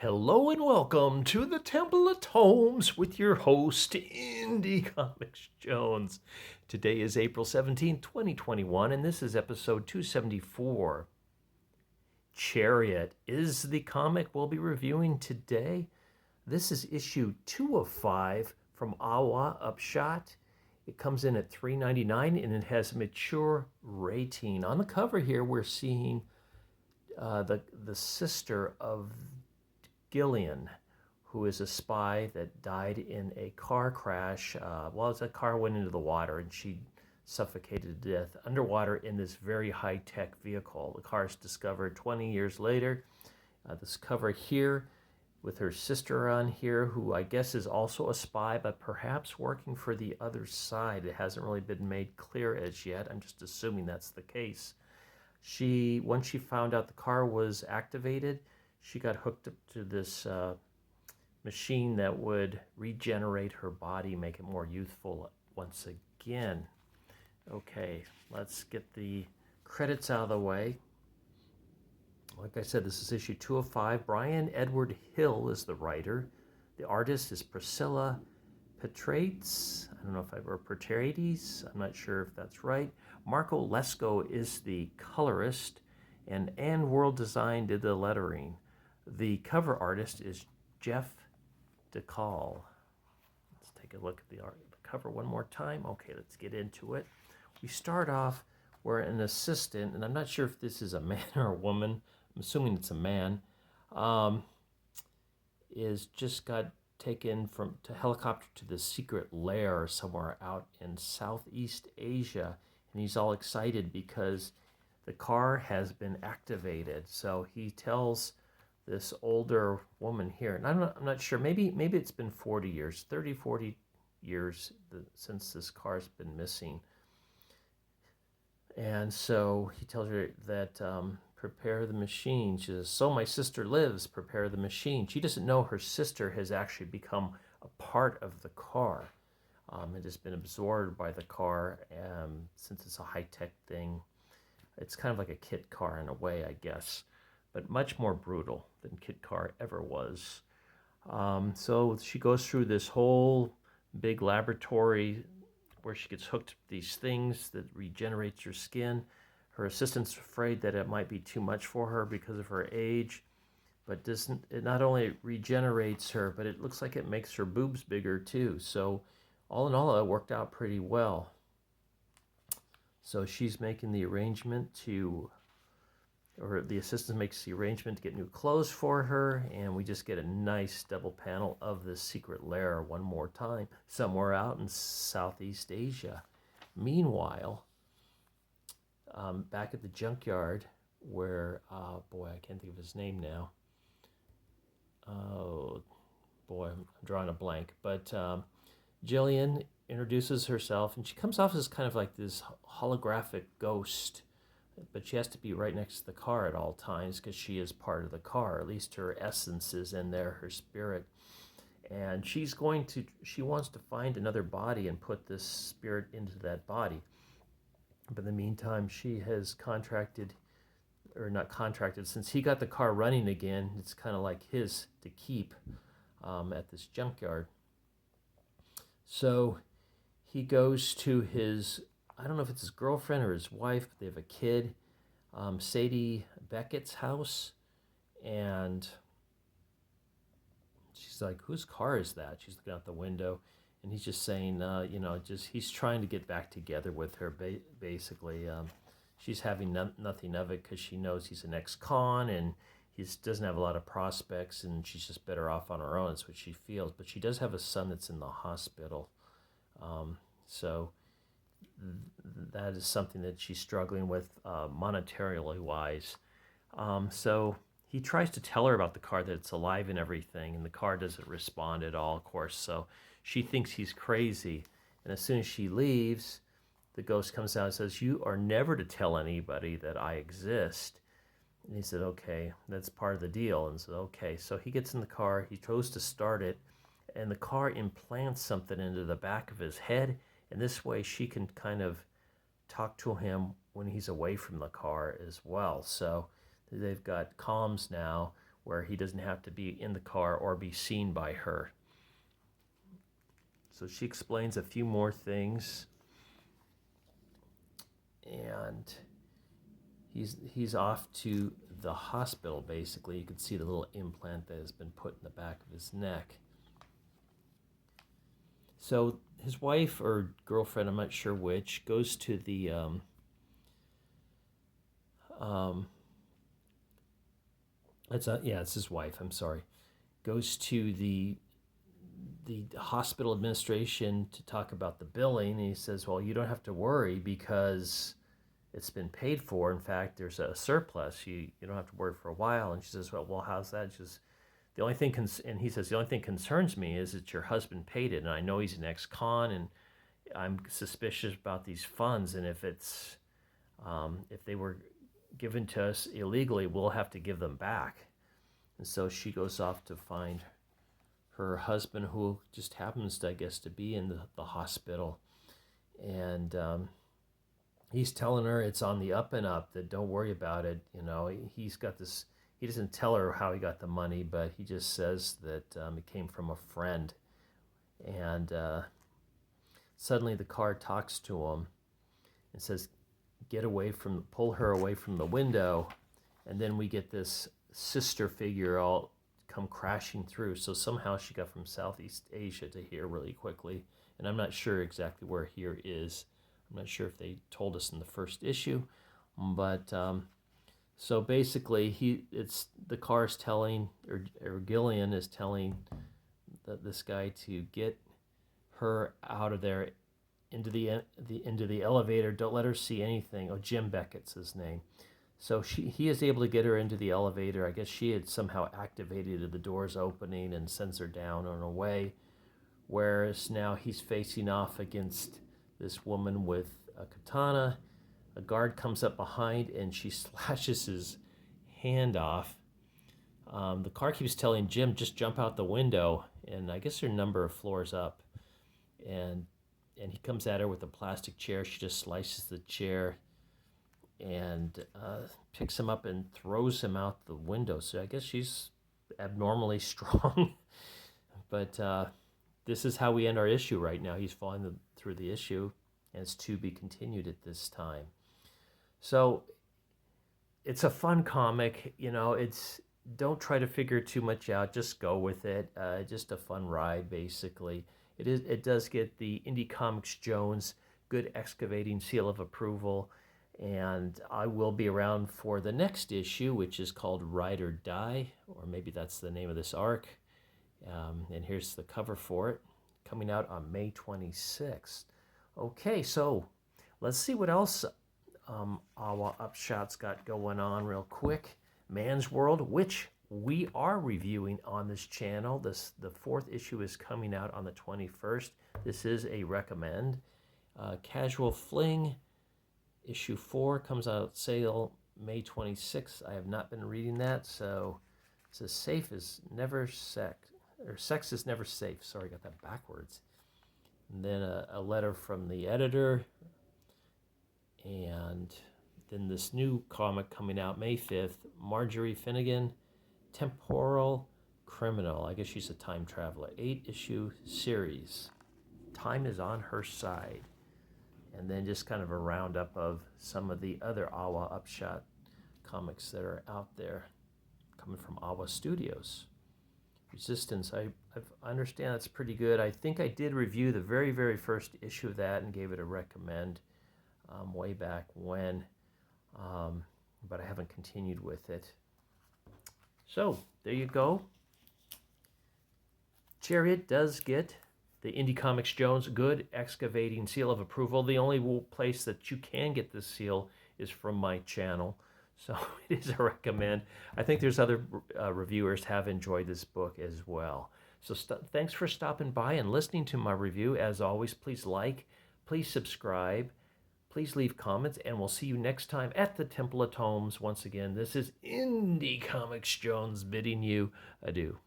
Hello and welcome to the Temple of Tomes with your host, Indie Comics Jones. Today is April 17th, 2021, and this is episode 274. Chariot is the comic we'll be reviewing today. This is issue 2 of 5 from Awa Upshot. It comes in at $3.99 and it has a mature rating. On the cover here, we're seeing the sister of Gillian, who is a spy that died in a car crash. A car went into the water and she suffocated to death underwater in this very high-tech vehicle. The car is discovered 20 years later. This cover here with her sister on here, who I guess is also a spy, but perhaps working for the other side. It hasn't really been made clear as yet. I'm just assuming that's the case. Once she found out the car was activated, she got hooked up to this machine that would regenerate her body, make it more youthful once again. Okay, let's get the credits out of the way. Like I said, this is issue 2 of 5. Brian Edward Hill is the writer. The artist is Priscilla Petrates. I don't know if or Petrates. I'm not sure if that's right. Marco Lesko is the colorist, and Ann World Design did the lettering. The cover artist is Jeff DeCall. Let's take a look at the cover one more time. Okay, let's get into it. We start off where an assistant, and I'm not sure if this is a man or a woman, I'm assuming it's a man, is just got taken to helicopter to the secret lair somewhere out in Southeast Asia, and he's all excited because the car has been activated. So he tells this older woman here, and I'm not sure, maybe it's been 40 years, 40 years since this car's been missing. And so he tells her that prepare the machine. She says, so my sister lives, prepare the machine. She doesn't know her sister has actually become a part of the car. It has been absorbed by the car since it's a high-tech thing. It's kind of like a kit car in a way, I guess, but much more brutal than kit car ever was. So she goes through this whole big laboratory where she gets hooked to these things that regenerates her skin. Her assistant's afraid that it might be too much for her because of her age, but it not only regenerates her, but it looks like it makes her boobs bigger too. So all in all, it worked out pretty well. So she's making the arrangement or the assistant makes the arrangement to get new clothes for her, and we just get a nice double panel of this secret lair one more time, somewhere out in Southeast Asia. Meanwhile, back at the junkyard where, I can't think of his name now. Oh, boy, I'm drawing a blank. But Jillian introduces herself, and she comes off as kind of like this holographic ghost, but she has to be right next to the car at all times because she is part of the car. At least her essence is in there, her spirit. And she wants to find another body and put this spirit into that body. But in the meantime, she has since he got the car running again, it's kind of like his to keep at this junkyard. So he goes to I don't know if it's his girlfriend or his wife, but they have a kid, Sadie Beckett's house, and she's like, whose car is that? She's looking out the window, and he's just saying, he's trying to get back together with her, basically. She's having nothing of it because she knows he's an ex-con, and he doesn't have a lot of prospects, and she's just better off on her own. That's what she feels. But she does have a son that's in the hospital. So that is something that she's struggling with monetarily wise. So he tries to tell her about the car, that it's alive and everything, and the car doesn't respond at all, of course. So she thinks he's crazy. And as soon as she leaves, the ghost comes out and says, you are never to tell anybody that I exist. And he said, okay, that's part of the deal. And said, okay. So he gets in the car, he goes to start it, and the car implants something into the back of his head. And this way she can kind of talk to him when he's away from the car as well. So they've got comms now where he doesn't have to be in the car or be seen by her. So she explains a few more things, and he's off to the hospital, basically. You can see the little implant that has been put in the back of his neck. So his wife or girlfriend, I'm not sure which, goes to the it's his wife, I'm sorry, goes to the hospital administration to talk about the billing, and he says, well, you don't have to worry because it's been paid for. In fact, there's a surplus. You don't have to worry for a while. And she says, well, how's that? She says, the only thing, and he says, the only thing concerns me is that your husband paid it, and I know he's an ex-con, and I'm suspicious about these funds, and if they were given to us illegally, we'll have to give them back. And so she goes off to find her husband, who just happens to, I guess, to be in the hospital, and he's telling her it's on the up and up, that don't worry about it. He's got this. He doesn't tell her how he got the money, but he just says that it came from a friend. And suddenly the car talks to him and says, pull her away from the window. And then we get this sister figure all come crashing through. So somehow she got from Southeast Asia to here really quickly. And I'm not sure exactly where here is. I'm not sure if they told us in the first issue, but so basically the car is telling, or Gillian is telling this guy to get her out of there into the elevator. Don't let her see anything. Oh, Jim Beckett's his name. So he is able to get her into the elevator. I guess she had somehow activated the doors opening and sends her down on her way. Whereas now he's facing off against this woman with a katana. A guard comes up behind and she slashes his hand off. The car keeps telling Jim, just jump out the window. And I guess they're a number of floors up. And he comes at her with a plastic chair. She just slices the chair and picks him up and throws him out the window. So I guess she's abnormally strong. But this is how we end our issue right now. He's falling through the issue, and it's to be continued at this time. So it's a fun comic. Don't try to figure too much out. Just go with it. Just a fun ride, basically. It does get the Indie Comics Jones good excavating seal of approval. And I will be around for the next issue, which is called Ride or Die, or maybe that's the name of this arc. And here's the cover for it, coming out on May 26th. Okay, so let's see what else Awa Upshot's got going on real quick. Man's World, which we are reviewing on this channel. The fourth issue is coming out on the 21st. This is a recommend. Casual Fling, issue 4 comes out sale May 26th. I have not been reading that, so it says safe is never sex, or sex is never safe. Sorry, I got that backwards. And then a letter from the editor, and then this new comic coming out May 5th, Marjorie Finnegan, Temporal Criminal. I guess she's a time traveler. 8-issue series. Time is on her side. And then just kind of a roundup of some of the other Awa Upshot comics that are out there coming from Awa Studios. Resistance, I understand that's pretty good. I think I did review the very, very first issue of that and gave it a recommend way back when, but I haven't continued with it. So, there you go. Chariot does get the Indie Comics Jones good excavating seal of approval. The only place that you can get this seal is from my channel. So it is a recommend. I think there's other reviewers have enjoyed this book as well. So thanks for stopping by and listening to my review. As always, please like, please subscribe, please leave comments, and we'll see you next time at the Temple of Tomes. Once again, this is Indie Comics Jones bidding you adieu.